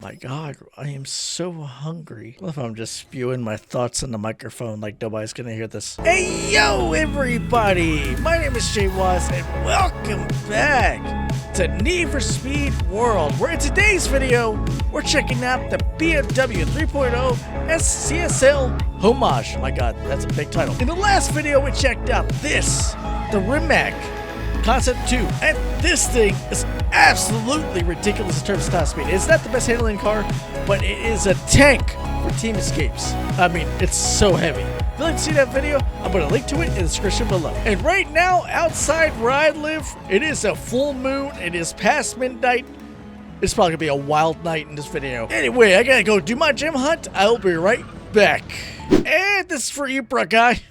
My God, I am so hungry. What if I'm just spewing my thoughts on the microphone like nobody's gonna hear this? Hey yo, everybody! My name is Jay Was, and welcome back to Need for Speed World, where in today's video, we're checking out the BMW 3.0 SCSL Homage. My God, that's a big title. In the last video, we checked out this, the Rimac Concept 2, and this thing is absolutely ridiculous in terms of top speed. It's not the best handling car, but it is a tank for team escapes. I mean, it's so heavy. If you'd like to see that video, I'm going to link to it in the description below. And right now, outside where I live, it is a full moon. It is past midnight. It's probably going to be a wild night in this video. Anyway, I got to go do my gym hunt. I'll be right back. And this is for you, bro guy.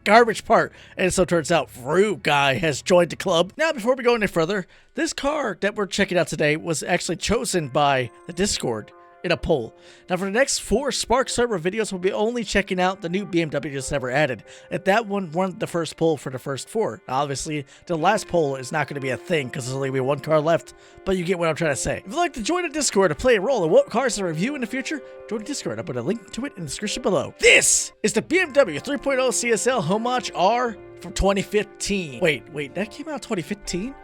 Garbage part. And so it turns out Rue Guy has joined the club. Now, before we go any further, this car that we're checking out today was actually chosen by the Discord in a poll. Now, for the next 4 Spark server videos, we'll be only checking out the new BMW just never added. And that one won the first poll for the first 4. Now, obviously, the last poll is not going to be a thing because there's only going to be 1 car left, but you get what I'm trying to say. If you'd like to join the Discord to play a role in what cars to review in the future, join the Discord. I'll put a link to it in the description below. This is the BMW 3.0 CSL Homage R from 2015. Wait, that came out in 2015?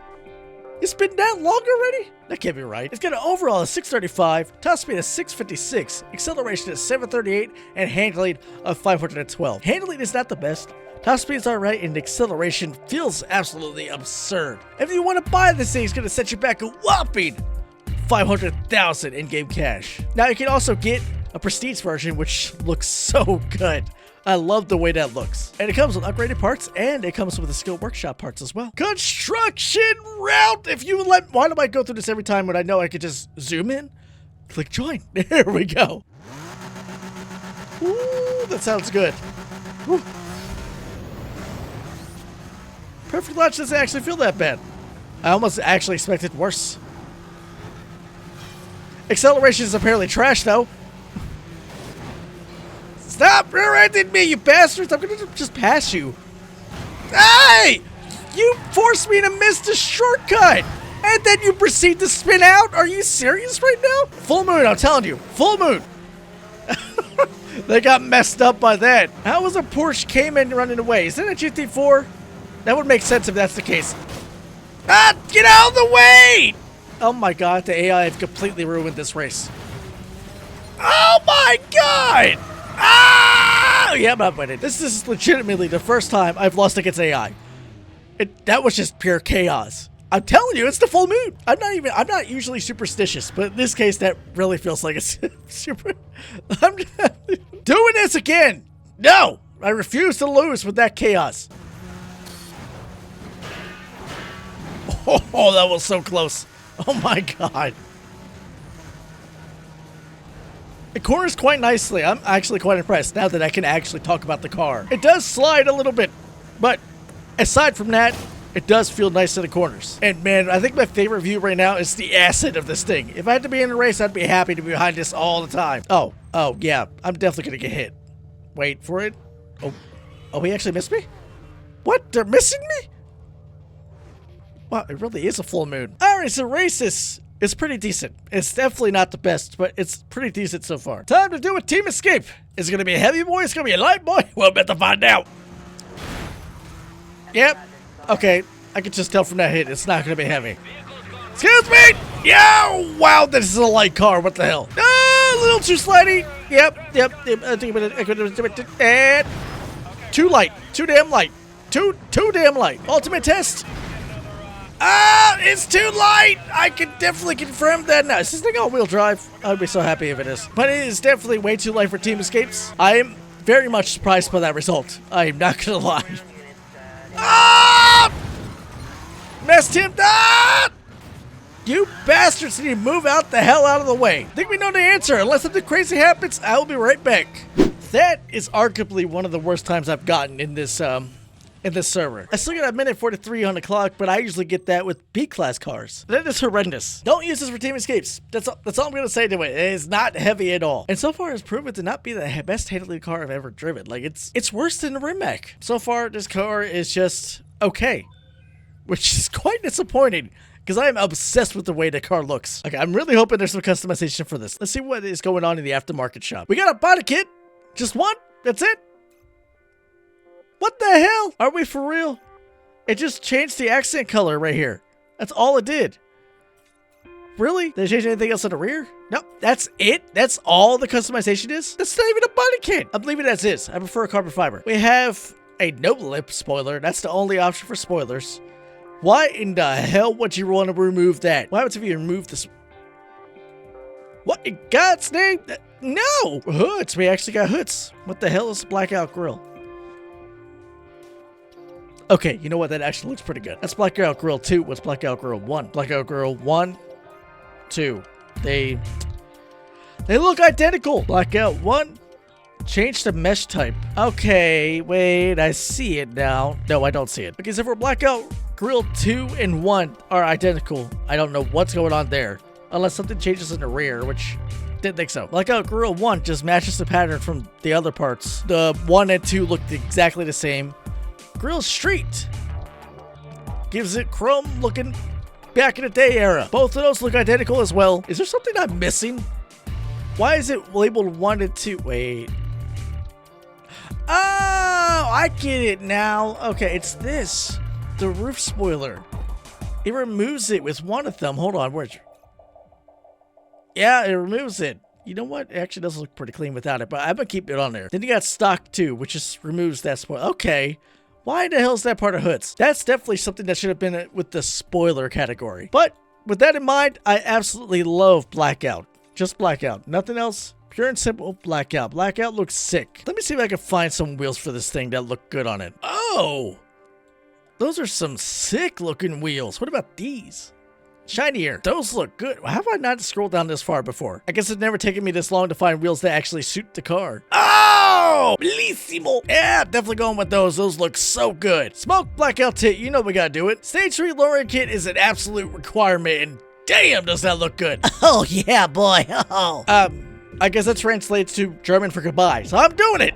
It's been that long already? That can't be right. It's got an overall of 635, top speed of 656, acceleration of 738, and handling of 512. Handling is not the best. Top speed is alright, and the acceleration feels absolutely absurd. If you want to buy this thing, it's going to set you back a whopping 500,000 in-game cash. Now, you can also get a prestige version, which looks so good. I love the way that looks. And it comes with upgraded parts, and it comes with the skill workshop parts as well. Construction route! If you let, why do I go through this every time when I know I could just zoom in? Click join. There we go. Ooh, that sounds good. Woo. Perfect launch doesn't actually feel that bad. I almost actually expected worse. Acceleration is apparently trash though. Stop rear-ending me, you bastards! I'm gonna just pass you. Hey! You forced me to miss the shortcut! And then you proceed to spin out? Are you serious right now? Full moon, I'm telling you. Full moon. They got messed up by that. How was a Porsche Cayman running away? Is that a GT4? That would make sense if that's the case. Ah! Get out of the way! Oh my God, the AI have completely ruined this race. Oh my God! Ah! Yeah, I'm not winning. This is legitimately the first time I've lost against AI. That was just pure chaos. I'm telling you, it's the full moon. I'm not usually superstitious, but in this case, that really feels like it's super. I'm doing this again. No, I refuse to lose with that chaos. Oh, that was so close. Oh my God. It corners quite nicely. I'm actually quite impressed now that I can actually talk about the car. It does slide a little bit, but aside from that, it does feel nice in the corners. And man, I think my favorite view right now is the acid of this thing. If I had to be in a race, I'd be happy to be behind this all the time. Oh, yeah, I'm definitely gonna get hit. Wait for it. Oh, he actually missed me? What? They're missing me? Wow, it really is a full moon. All right, so races. It's pretty decent. It's definitely not the best, but it's pretty decent so far. Time to do a team escape. Is it going to be a heavy boy? Is it going to be a light boy? Well, better find out. Yep. Okay. I can just tell from that hit, it's not going to be heavy. Excuse me. Yeah. Wow, this is a light car. What the hell? Ah, a little too slidey. Yep. I think I could. And too light. Too damn light. Too damn light. Ultimate test. Ah, it's too light! I can definitely confirm that now. Is this thing all-wheel drive? I'd be so happy if it is. But it is definitely way too light for team escapes. I am very much surprised by that result. I am not gonna lie. Ah! Messed him up! You bastards need to move out the hell out of the way. Think we know the answer. Unless something crazy happens, I will be right back. That is arguably one of the worst times I've gotten in this server. I still got a minute 43 on the clock, but I usually get that with B-class cars. That is horrendous. Don't use this for team escapes. That's all I'm going to say to it. It is not heavy at all. And so far, it's proven to not be the best handling car I've ever driven. Like, it's worse than the Rimac. So far, this car is just okay, which is quite disappointing because I am obsessed with the way the car looks. Okay, I'm really hoping there's some customization for this. Let's see what is going on in the aftermarket shop. We got a body kit. Just one. That's it. What the hell? Are we for real? It just changed the accent color right here. That's all it did. Really? Did they change anything else in the rear? No, that's it? That's all the customization is? That's not even a body kit. I'm leaving it as is. I prefer carbon fiber. We have a no lip spoiler. That's the only option for spoilers. Why in the hell would you want to remove that? What happens if you remove this? What in God's name? No! Hoods. We actually got hoods. What the hell is a blackout grill? Okay, you know what? That actually looks pretty good. That's Blackout Grill 2. What's Blackout Grill 1? Blackout Grill 1, 2. They look identical. Blackout 1. Change the mesh type. Okay, wait. I see it now. No, I don't see it. Because if we're Blackout Grill 2 and 1 are identical, I don't know what's going on there. Unless something changes in the rear, which... didn't think so. Blackout Grill 1 just matches the pattern from the other parts. The 1 and 2 looked exactly the same. Grill Street gives it chrome looking back in the day era. Both of those look identical as well. Is there something I'm missing? Why is it labeled 1 and 2? Wait. Oh, I get it now. Okay, it's this. The roof spoiler. It removes it with one of them. Hold on, where's... yeah, it removes it. You know what? It actually does look pretty clean without it, but I'm gonna keep it on there. Then you got stock 2, which just removes that spoiler. Okay. Why the hell is that part of hoods? That's definitely something that should have been with the spoiler category. But with that in mind, I absolutely love Blackout. Just Blackout. Nothing else. Pure and simple Blackout. Blackout looks sick. Let me see if I can find some wheels for this thing that look good on it. Oh! Those are some sick looking wheels. What about these? Shinier. Those look good. How have I not scrolled down this far before? I guess it's never taken me this long to find wheels that actually suit the car. Oh! Bellissimo! Yeah, definitely going with those. Those look so good. Smoke Blackout Tint. You know we gotta do it. Stage 3 lowering kit is an absolute requirement, and damn does that look good. Oh, yeah, boy. Oh. I guess that translates to German for goodbye, so I'm doing it.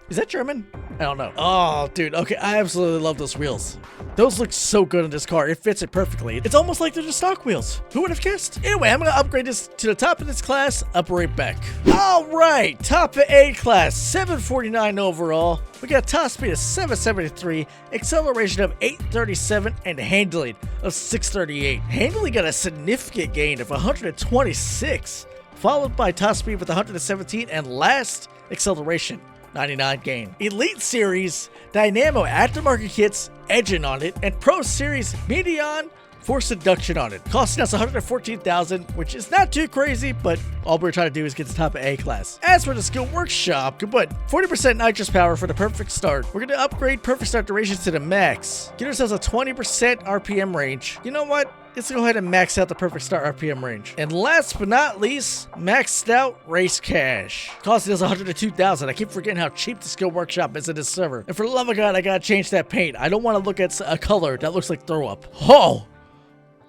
Is that German? I don't know. Oh, dude. Okay, I absolutely love those wheels. Those look so good on this car. It fits it perfectly. It's almost like they're just stock wheels. Who would have guessed? Anyway, I'm going to upgrade this to the top of this class. Up right back. All right. Top of A class. 749 overall. We got top speed of 773, acceleration of 837, and handling of 638. Handling got a significant gain of 126, followed by top speed with 117, and last, acceleration. 99 gain. Elite Series, Dynamo aftermarket kits, Edging on it, and Pro Series Medion for Seduction on it. Costing us 114,000, which is not too crazy, but all we're trying to do is get the top of A class. As for the skill workshop, good, but 40% nitrous power for the perfect start. We're going to upgrade perfect start durations to the max. Get ourselves a 20% RPM range. You know what? Let's go ahead and max out the perfect start RPM range. And last but not least, maxed out race cash. Costing us 102,000. I keep forgetting how cheap the skill workshop is in this server. And for the love of God, I gotta change that paint. I don't want to look at a color that looks like throw up.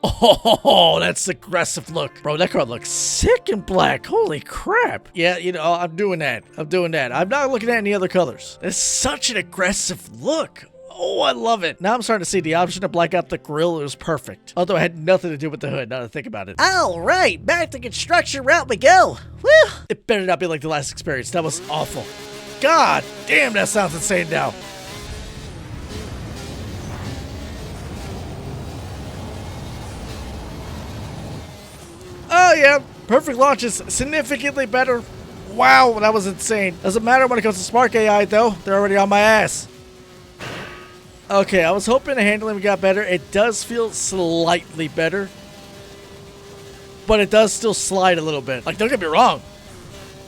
Oh, that's aggressive look. Bro, that car looks sick in black. Holy crap. Yeah, you know, I'm doing that. I'm not looking at any other colors. It's such an aggressive look. Oh, I love it. Now I'm starting to see the option to black out the grill. It was perfect. Although it had nothing to do with the hood, now that I think about it. All right, back to construction route we go. Woo! It better not be like the last experience. That was awful. God damn, that sounds insane now. Oh, yeah. Perfect launch is significantly better. Wow, that was insane. Doesn't matter when it comes to Spark AI, though. They're already on my ass. Okay, I was hoping the handling got better. It does feel slightly better. But it does still slide a little bit. Like, don't get me wrong.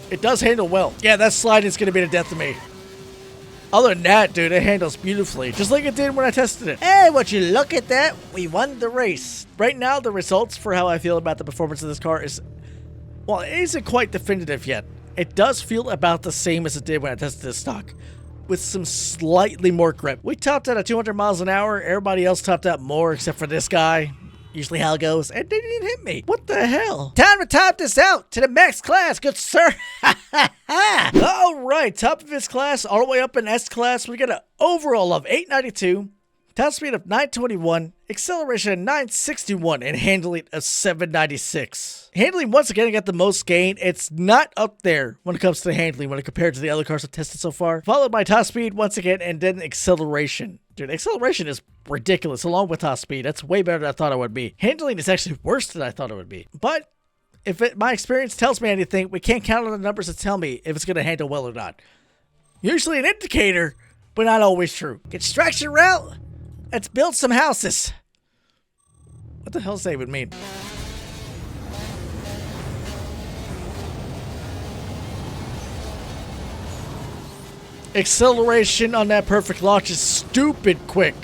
It does handle well. Yeah, that slide is going to be the death of me. Other than that, dude, it handles beautifully. Just like it did when I tested it. Hey, would you look at that? We won the race. Right now, the results for how I feel about the performance of this car is... well, it isn't quite definitive yet. It does feel about the same as it did when I tested this stock, with some slightly more grip. We topped out at 200 miles an hour. Everybody else topped out more except for this guy. Usually how it goes. And they didn't hit me. What the hell? Time to top this out to the max class, good sir. All right, top of this class, all the way up in S class. We got an overall of 892, top speed of 921, Acceleration of 961 and handling of 796. Handling once again got the most gain. It's not up there when it comes to handling when compared to the other cars I've tested so far. Followed by top speed once again and then acceleration. Dude, acceleration is ridiculous along with top speed. That's way better than I thought it would be. Handling is actually worse than I thought it would be. But if my experience tells me anything, we can't count on the numbers to tell me if it's going to handle well or not. Usually an indicator, but not always true. Construction route? Let's build some houses. What the hell does that even mean? Acceleration on that perfect launch is stupid quick.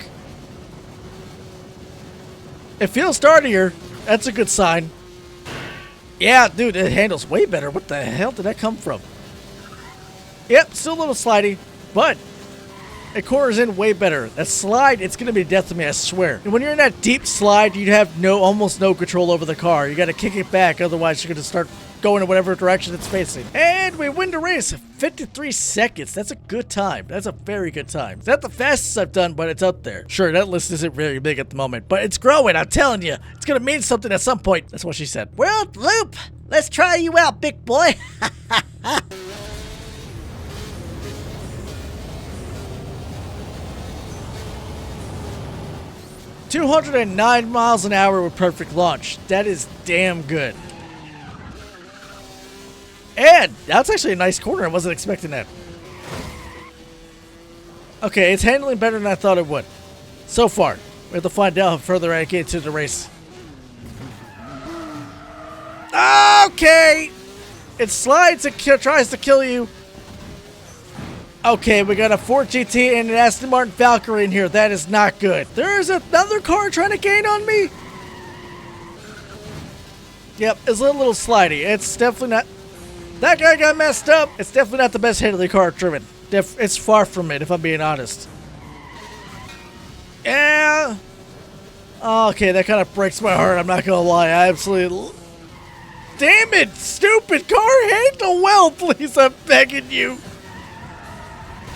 It feels sturdier. That's a good sign. Yeah, dude, it handles way better. What the hell did that come from? Yep, still a little slidey, but it corners in way better. That slide, it's going to be death to me, I swear. And when you're in that deep slide, you have almost no control over the car. You got to kick it back, otherwise you're going to start going in whatever direction it's facing. And we win the race. 53 seconds. That's a good time. That's a very good time. It's not the fastest I've done, but it's up there. Sure, that list isn't very big at the moment, but it's growing, I'm telling you. It's going to mean something at some point. That's what she said. World Loop! Let's try you out, big boy. 209 miles an hour with perfect launch. That is damn good. And that's actually a nice corner. I wasn't expecting that. Okay, it's handling better than I thought it would. So far. We have to find out how further I get into the race. Okay! It slides and tries to kill you. Okay, we got a Ford GT and an Aston Martin Valkyrie in here. That is not good. There is another car trying to gain on me. Yep, it's a little slidey. It's definitely not... That guy got messed up. It's definitely not the best handling car I've driven. It's far from it, if I'm being honest. Yeah. Okay, that kind of breaks my heart. I'm not going to lie. I absolutely... Damn it, stupid car. Handle well, please. I'm begging you.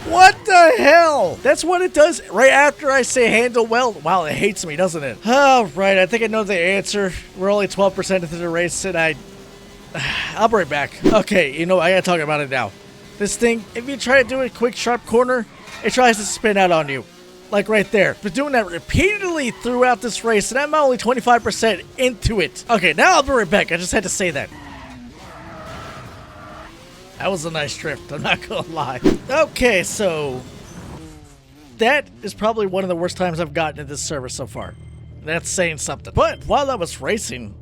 What the hell? That's what it does right after I say handle well. Wow, it hates me, doesn't it? Oh, right. I think I know the answer. We're only 12% into the race, and I'll be right back. Okay, you know, I gotta talk about it now. This thing, if you try to do a quick, sharp corner, it tries to spin out on you. Like right there. But doing that repeatedly throughout this race, and I'm only 25% into it. Okay, now I'll be right back. I just had to say that. That was a nice drift, I'm not gonna lie. Okay, so that is probably one of the worst times I've gotten in this server so far. That's saying something. But while I was racing,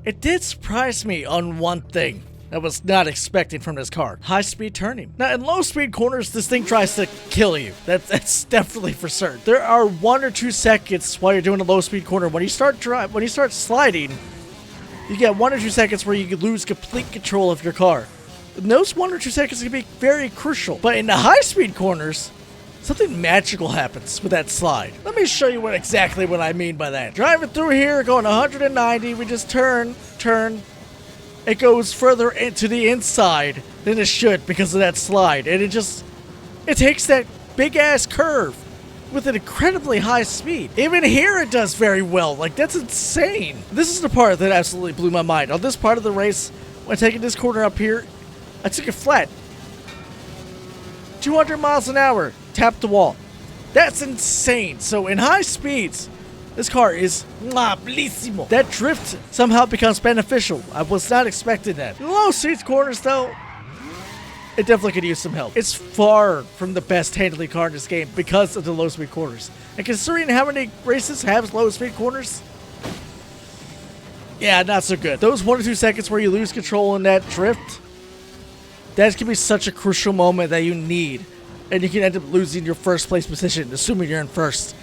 it did surprise me on one thing I was not expecting from this car. High-speed turning. Now, in low-speed corners, this thing tries to kill you. That's definitely for certain. There are 1 or 2 seconds while you're doing a low-speed corner. When you start sliding, you get 1 or 2 seconds where you lose complete control of your car. And those 1 or 2 seconds can be very crucial. But in the high-speed corners, something magical happens with that slide. Let me show you exactly what I mean by that. Driving through here, going 190, we just turn. It goes further into the inside than it should because of that slide. And it takes that big-ass curve with an incredibly high speed. Even here it does very well. Like, that's insane. This is the part that absolutely blew my mind. On this part of the race, when taking this corner up here, I took it flat. 200 miles an hour. Tapped the wall. That's insane. So in high speeds, this car is bellissimo. That drift somehow becomes beneficial. I was not expecting that. In low speed corners, though, it definitely could use some help. It's far from the best handling car in this game because of the low speed corners. And considering how many races have low speed corners, yeah, not so good. Those 1 or 2 seconds where you lose control in that drift, that can be such a crucial moment that you need. And you can end up losing your first place position, assuming you're in first,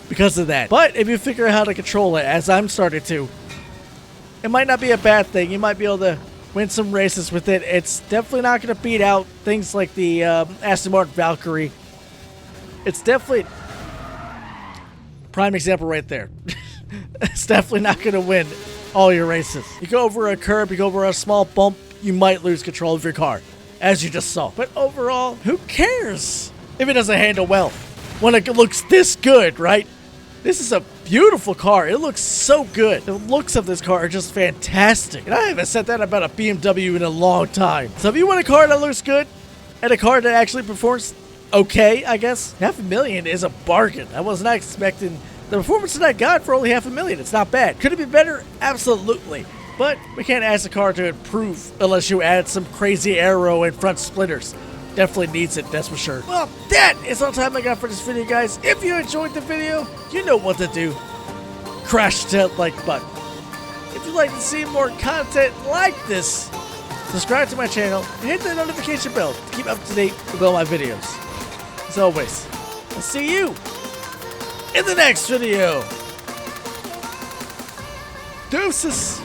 because of that. But if you figure out how to control it, as I'm starting to, it might not be a bad thing. You might be able to win some races with it. It's definitely not going to beat out things like the Aston Martin Valkyrie. It's definitely prime example right there. It's definitely not going to win all your races. You go over a curb, you go over a small bump, you might lose control of your car, as you just saw. But overall, who cares if it doesn't handle well when it looks this good, right? This is a beautiful car. It looks so good. The looks of this car are just fantastic. And I haven't said that about a BMW in a long time. So if you want a car that looks good and a car that actually performs okay, I guess, $500,000 is a bargain. I was not expecting the performance that I got for only $500,000. It's not bad. Could it be better? Absolutely. But we can't ask the car to improve unless you add some crazy aero and front splitters. Definitely needs it, that's for sure. Well, that is all the time I got for this video, guys. If you enjoyed the video, you know what to do. Crash that like button. If you'd like to see more content like this, subscribe to my channel and hit the notification bell to keep up to date with all my videos. As always, I'll see you in the next video. Deuces.